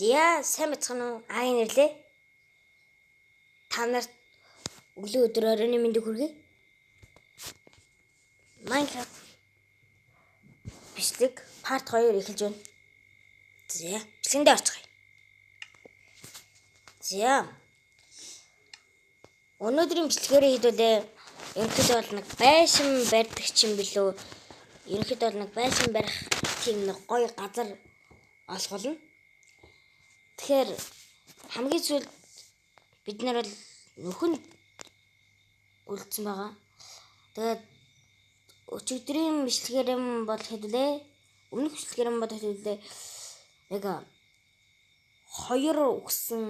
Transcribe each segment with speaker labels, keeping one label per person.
Speaker 1: Зя сайн бацхан уу? Аагийн нэрлээ. Та нарт өглөө өдөр оройн мэндийг хүргэе. Minecraft бичлэг part 2 эхэлж байна. За, бичлэгэндээ орцгоё. За. Өнөөдрийн бичлэгээр хийдүүлээ. Ерөнхийдөө бол нэг байшин барьдаг юм билүү? Ерөнхийдөө бол нэг байшин барих тийм нэг гоё газар олох болно. Тэгэхээр хамгийн сүүлд бид нар бол нөхөнд үлдсэн байгаа. Тэгээд өчигдрийн бичлэгээр юм бол хэдүүлээ. Өмнөх бичлэгээр юм бол хэдүүлээ. Яг 2 өгсөн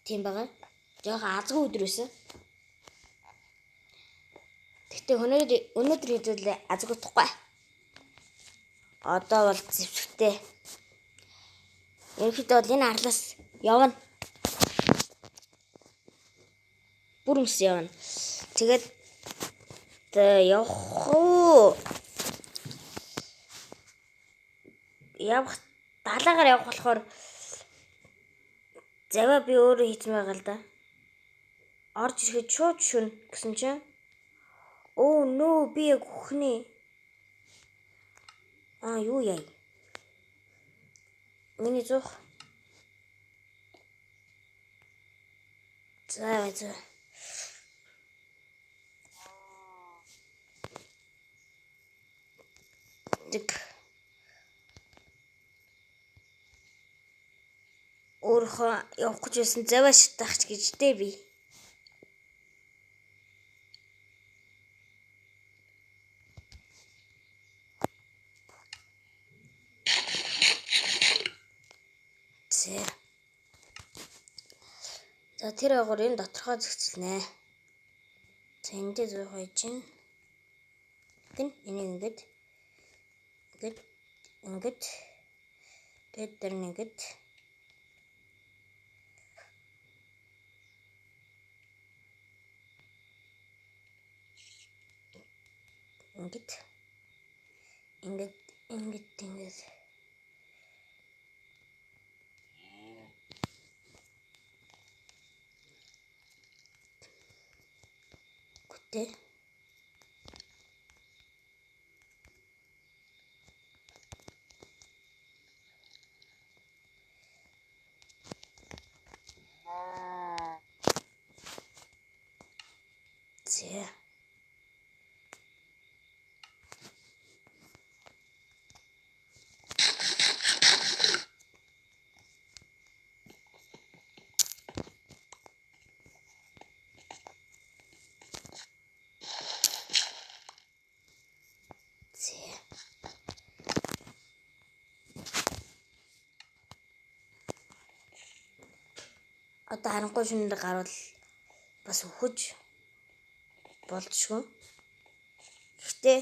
Speaker 1: тийм байгаа. Жохоо азгүй өдөр байсан. Гэхдээ өнөөдөр хэдүүлээ азгүй тугай. Одоо бол зэвсэгтэй. Ерөнхийдөө бол энэ арлаас явна. Бүрмс явна. Тэгээд явах уу? Явах далаагаар явах болохоор заваа би өөрөө хийсэн байгаа л да. Орж ирэхэд шууд шүн гэсэн чинь оо нөө би яг өхний. Юу яа? Миний зух. За. Өөрөө явах гэж байсан заваа шатах гэж дээ би. За тэр агуур энэ доторхоо зэгцэлнэ. За эндээ зөө хойж чинь. Энийг ингээд дээр ингээд гүтээ. За. Одоо харанхуй шүнээр гарвал бас өхөж болдшгүй. Гэхдээ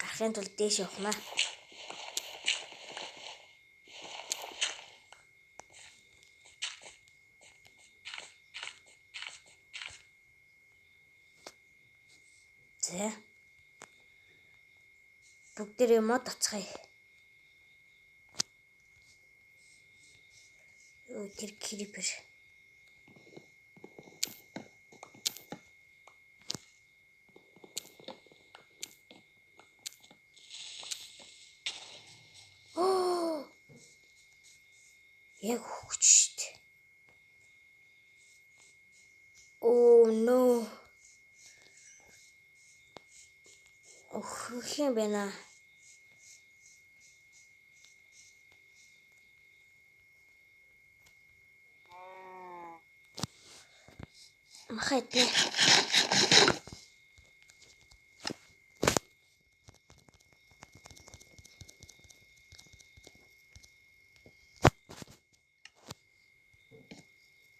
Speaker 1: гарахын тулд дээш явахна. За. Бүгдээрээ мод оцгоё. Тэр крипер. Яг хөгч штт. Oh no. Өх юм байна. Махайт.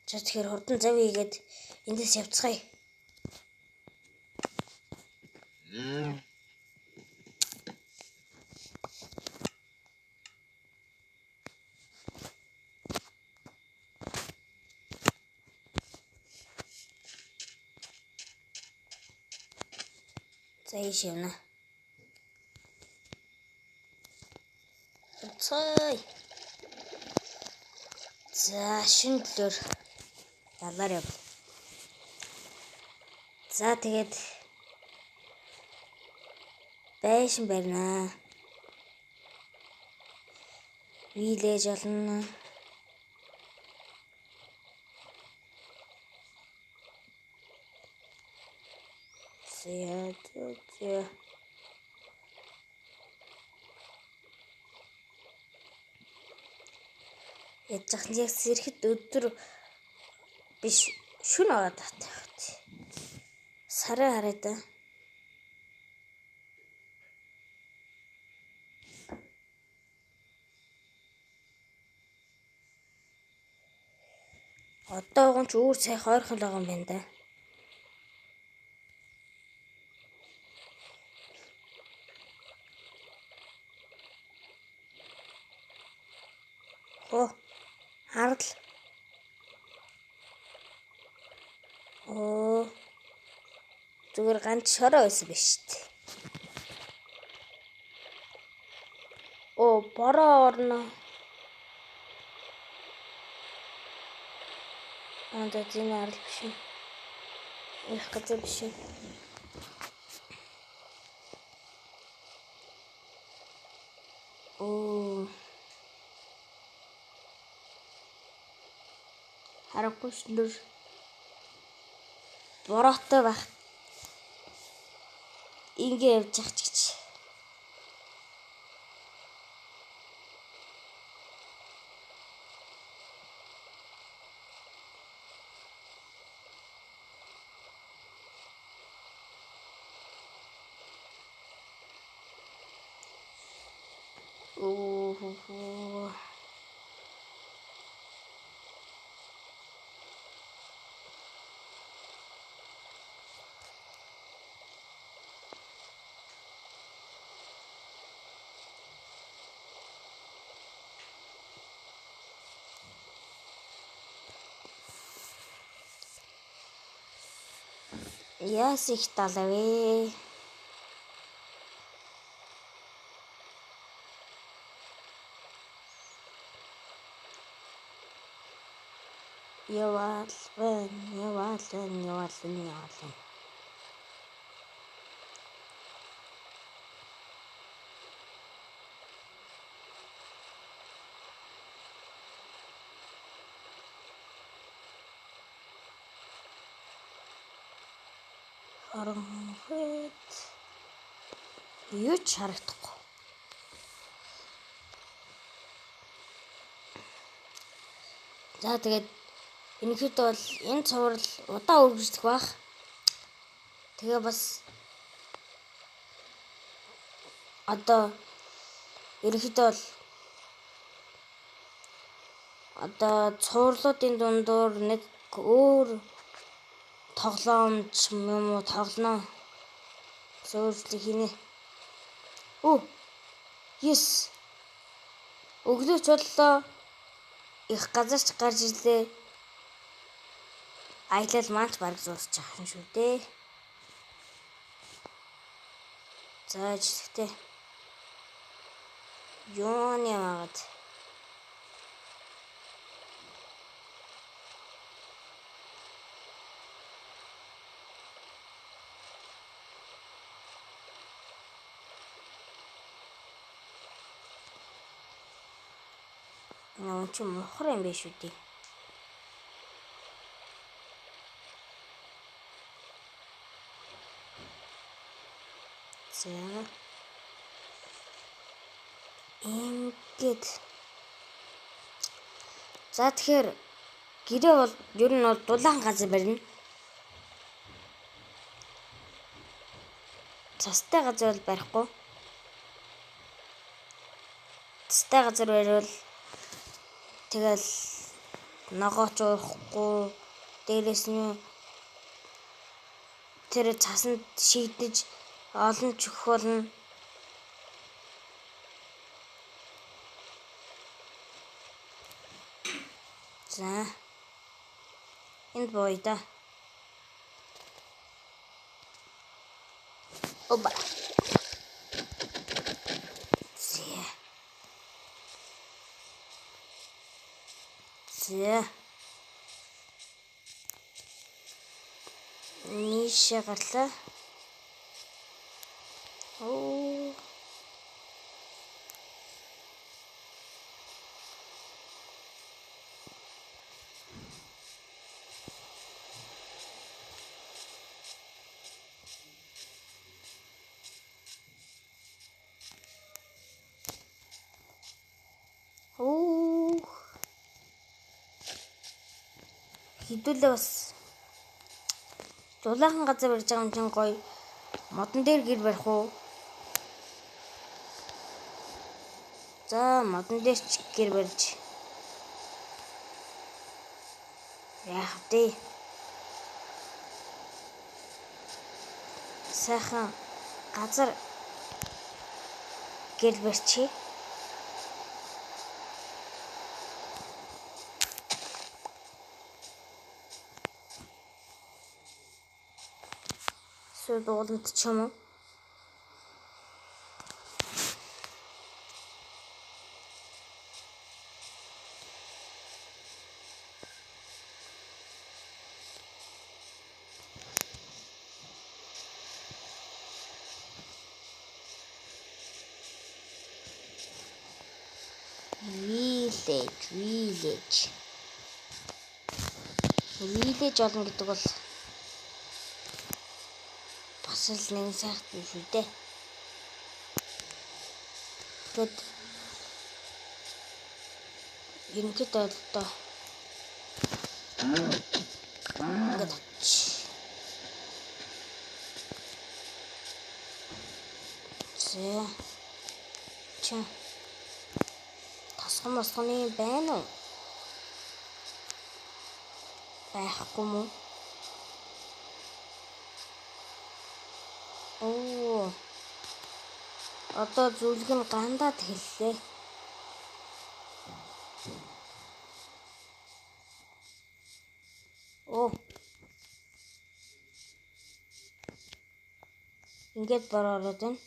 Speaker 1: За тэгэхээр хурдан зав хийгээд эндээс явцгаая. За ийш явна. Цай. За шинэ төлөөр ялаар яв. За тэгээд байшин барина. Вилэж олно. За. Ячхан яг сэрэхэд өдөр биш шүн ороод татах. Сараа хараад. Одоогон ч өөр сайх ойрхон байгаа юм байна да. Оо харал. Оо зүгээр ганц шороо байсан биш үү? Оо бороо орно. Анда зин харал биш юм. Их газар биш юм. Оо харахгүй шнүр бороотой байх. Ингээ явж явах ч гэж. Оо. Яс их талавэ. Яваал. Харанхуйд. Юу ч харагдахгүй. За тэгээд энэхэд бол энэ цуврал удаа үргэлжлэх бах. Тэгээ бас одоо ерөнхийдөө бол одоо цувралуудын дундуур нэг өөр тоглоомч юм уу тоглоно. Зөвлөлт хийнэ. Оо. Yes. Өглөөч боллоо. Их газарч гарч ирлээ. Аялал маань ч бараг зурч байгаа юм шүү дээ. За жишээ. Юуны магад. Яа ч мохор юм биш үү дээ. За. Ингээд. За тэгэхээр гэрээ бол ер нь бол дулаан газар барина. Цастай газар бол барихгүй. Цастай газар бариул тэгэл ногооч урахгүй дээрээс нь тэр цасанд шийдэж олон ч өгөх болно. За. Энд бой да. Оба. Зэ. За. Нийшээ гарлаа. Оо. Оо. Хідүүлээ бас дулаахан газар барьж байгаа юм чинь гоё. Модон дээр гэр барих уу? За, модон дээр ч гэр барьж яах вэ? Сайхан газар гэр барьчих. Эсвэл ууланд ч юм уу? Village. Village олон гэдэг бол бас л нэг сайхан шүү дээ. Тэгэд ерөнхийдөө одоо ингээд за тасган масганы байна уу? Байхгүй мүү? Оо. Одоо зүлэг нь гандаад хэллээ. Оо. Ингээд бороод байна.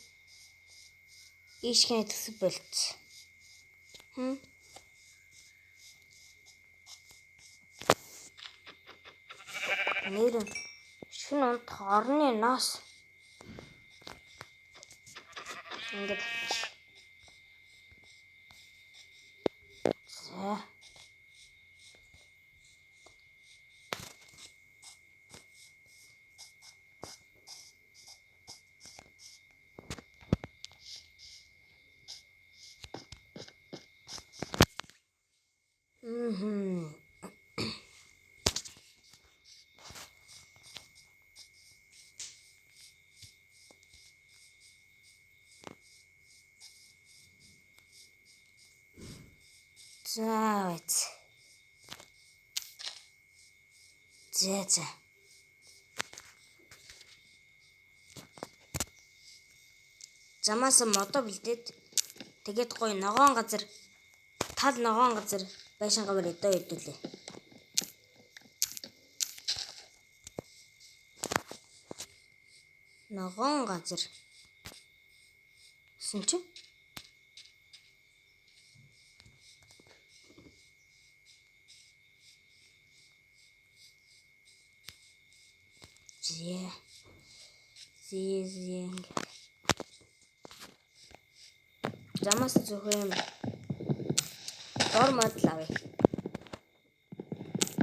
Speaker 1: Ийшгээ тгсэг болц. Нэрэн шин унт орны нас. Ингээд. За. За байц. За. Замаас модо бэлдээд тэгээд гоё ногоон газар тал ногоон газар байшингаа барьдаа хэдүүлээ. Ногоон газар. Гэсэн чи зинг. Замаас зөвхөн юм дор модл авъя.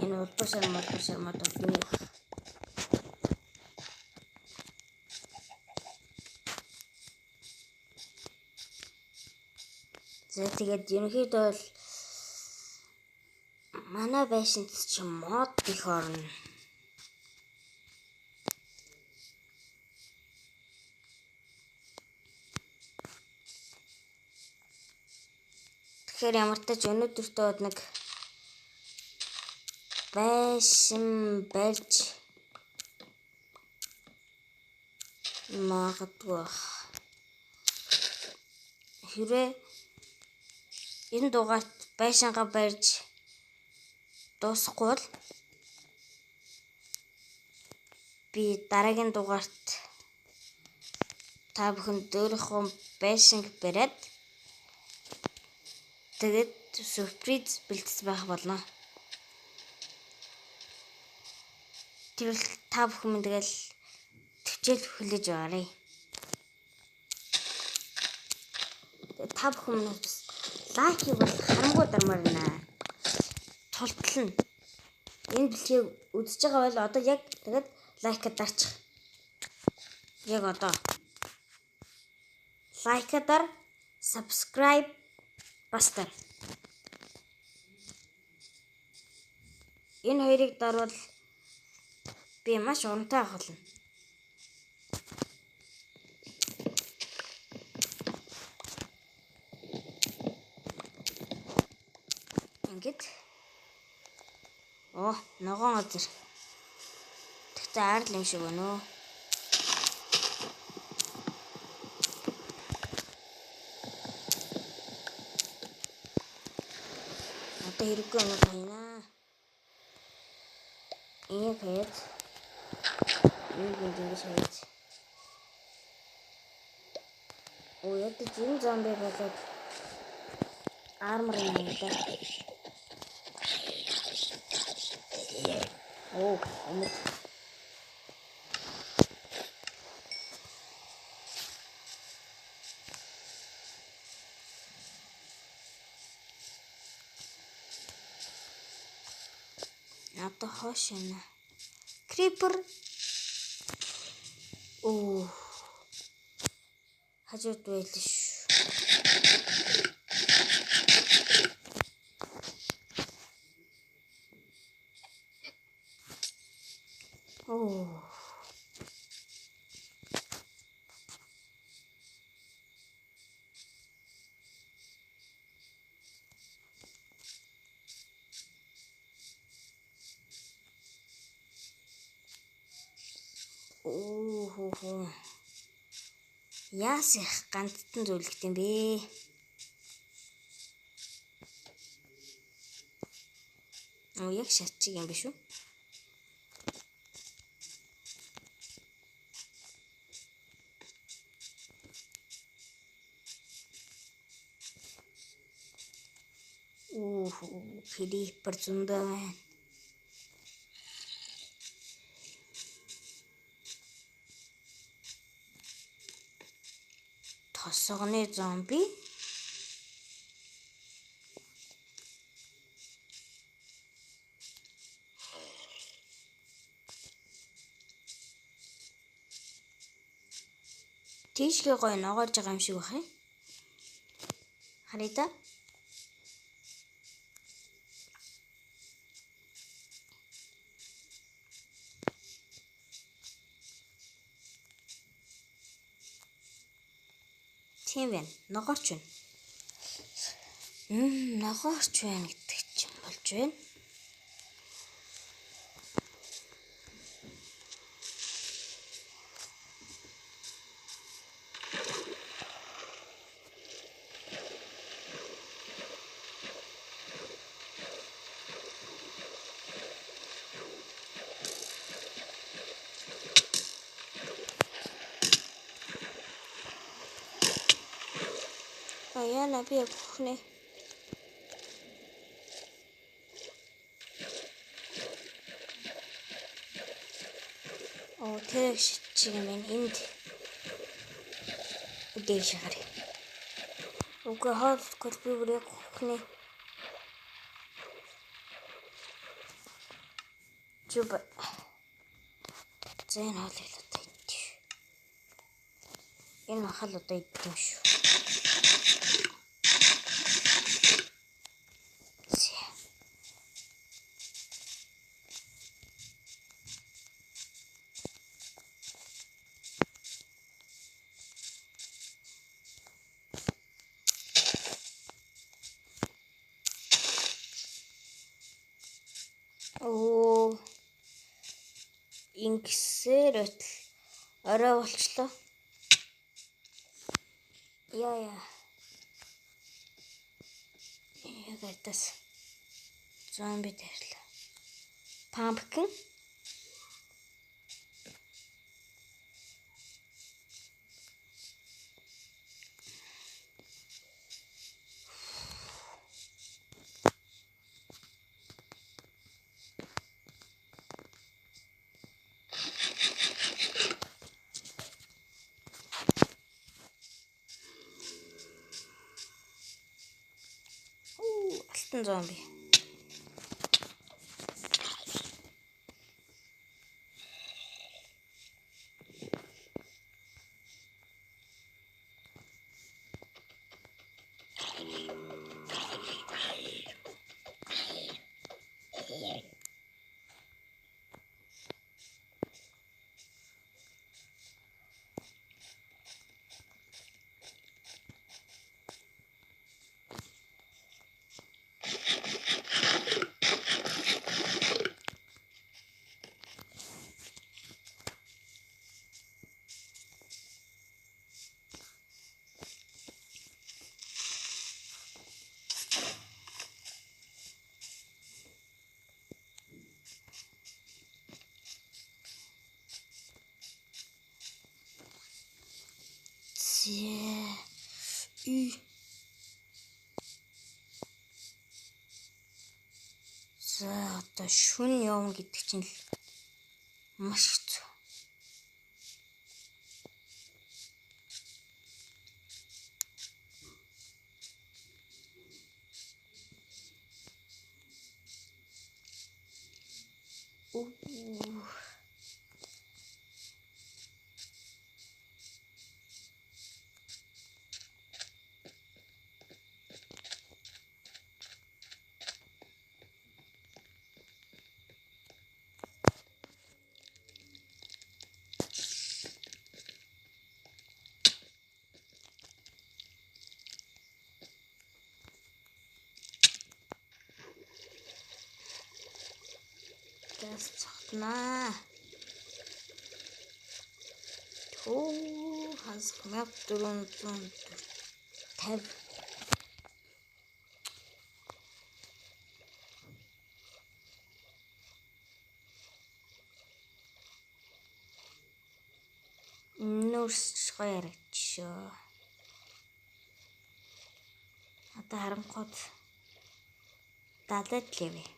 Speaker 1: Энэ улбашаар мод өгнө. За тэгээд ерөнхийдөө бол манай байшинд ч мод их орно. Тэгэхээр ямар ч тач өнөөдөртөө нэг байшин барьж магадгүй. Хэрвээ энэ дугаарт байшингаа барьж дуусахгүй бол би дараагийн дугаарт та бүхэн өөрийнхөө байшинг бариад тэгээд сюрприз бэлтгэж байх болно. Тэгвэл та бүхэн тэгэл төвчл хүлээж аваарай. Та бүхэн бас лайкийг бол харамгүй дармаар байна. Тултлна. Энэ бэлгийг үзэж байгаа бол одоо яг тэгээд лайкад дарчих. Яг одоо. Лайкад дар, subscribe бас дар. Энэ хоёрыг дарвал би маш урамтай авах болно. Ингээд. Ногоон газар. Тэгтээ ард юм шиг байна уу? Одоо хэрэггүй юм байна. Энийг хэд. Энийг ингэж хэд. Ядаж энэ зомби болоод армор юм да. Өмнө. Одоо хоош яана. Creeper. Хажууд байлаа шүү. Яас их ганцхан зүйл гэдэм бэ? Яг шатчиг юм биш үү? Creeper зөндөө байна. Тосгоны зомби. Тийшгээ гоё ногоож байгаа юм шиг бахай. Харъя да. Тийм байна. Ногоорч байна. Ногоорч байна гэдэг чинь болж байна. Яна би өгнө. Тэр шиг юм энд үдээ шахар. Уг хол би бүр яг өгнө. Чуба. Зэн хол л одоо ид. Энэ махал одоо ид юм шүү. Ингэсээр байтал орой болчлоо. Яа. Яг айтас зомби тэрлээ. Pumpkin. Скелетон зомби. За одоо шүн явна гэдэг чинь л маш хэцүү. Газ цогтнаа. Хасах 1450. Нүүрс гоё яригдчихё. Одоо харангууд далайд л явъя.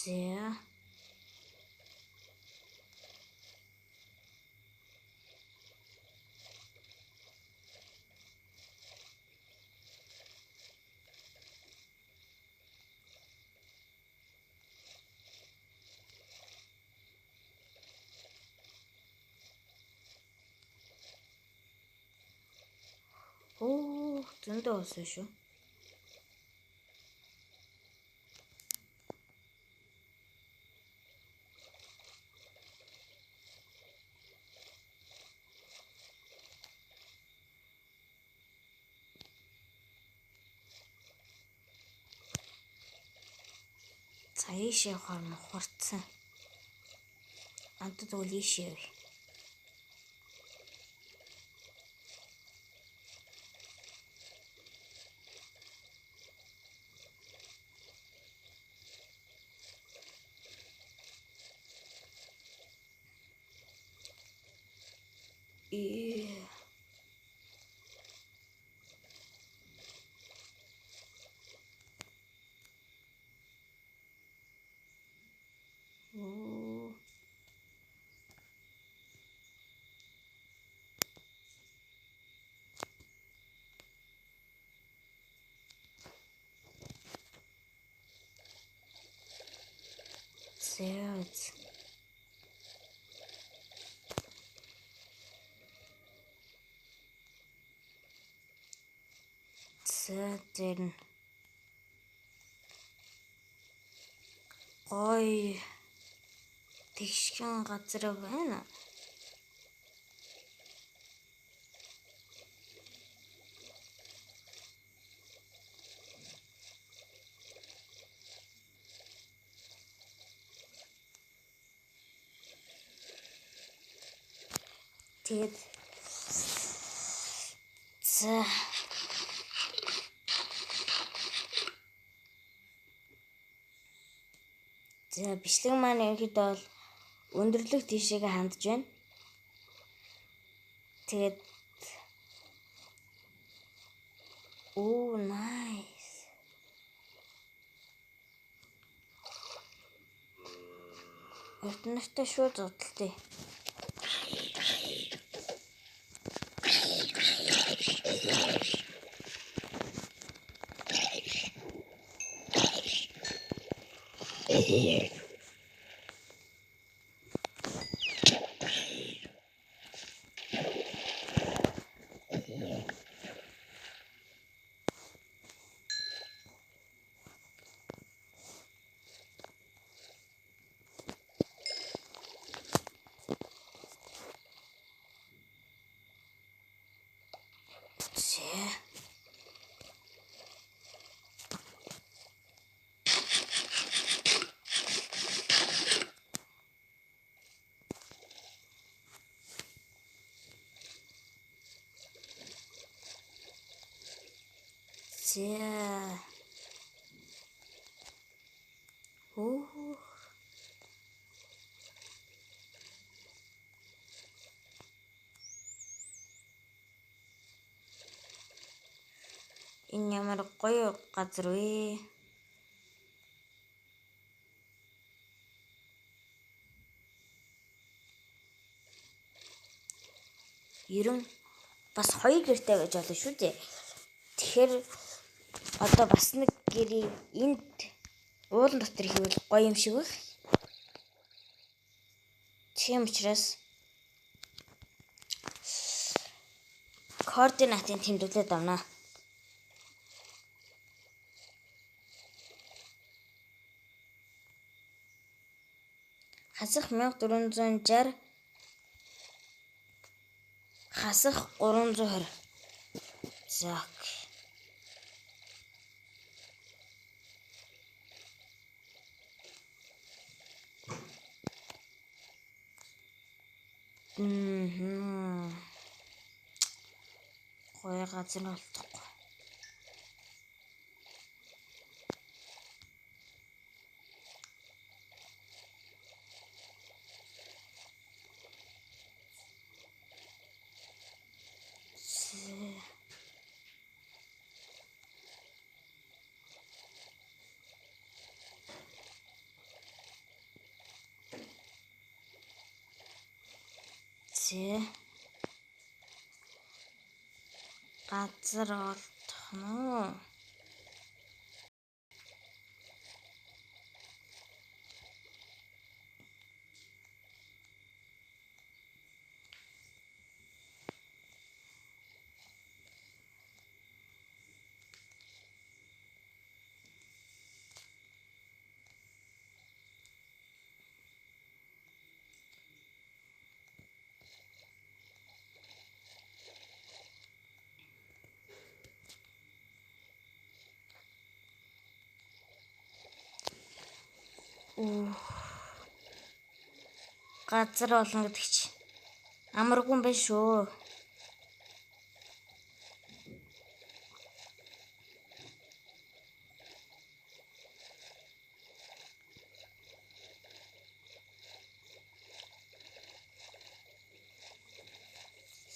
Speaker 1: За. Зөндөө уусан шүү. Цаашаа явахаар мухарцсан. Антад үл ийшээ явъя. Зөөц. Зэн гоё тэгшхэн газар байна. Тэгээд за За бичлэг маань ерөнхийдөө бол өндөрлөг тийшээгээ хандж байна. Тэгээд nice. Ертөнөстэй шууд зодтолтой. Энэ ямар гоё газар вэ? Ерөн бас хоёр гэртэй байж болно шүү дээ. Тэгэхээр одоо бас нэг гэрийг энд уулан дотор хийвэл гоё юм шиг байх. Тийм учраас координатыг тэмдэглээд авна. Хасах 1460, хасах 320. За. Гоё газар болтохгүй. Газар олдох нь. Газар олон гэдэг чи амаргүй юм байна шүү.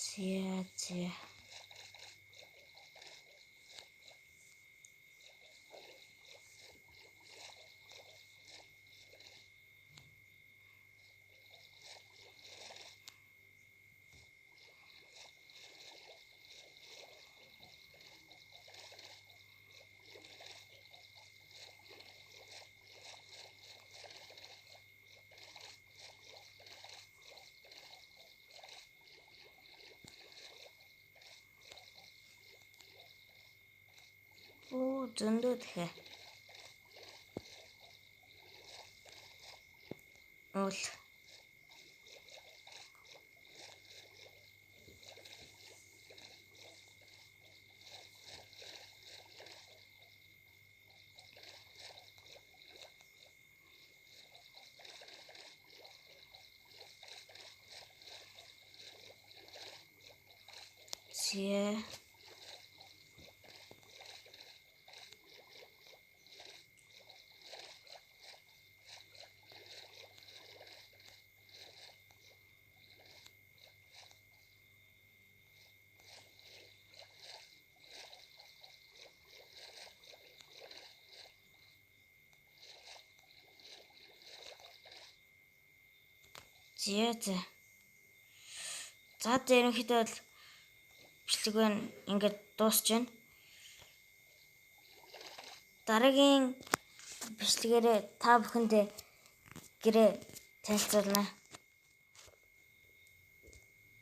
Speaker 1: Зя. Зөндөө дахиа. Уул. Зя. За. За ерөнхийдөө бол бичлэг байна. Ингээд дуусч байна. Дараагийн бичлэгээрээ та бүхэндээ гэрээ танилцуулна.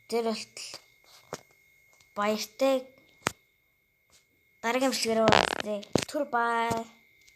Speaker 1: Тэр болтол баяртай дараагийн бичлэгээрээ уулзъя. Түр бай.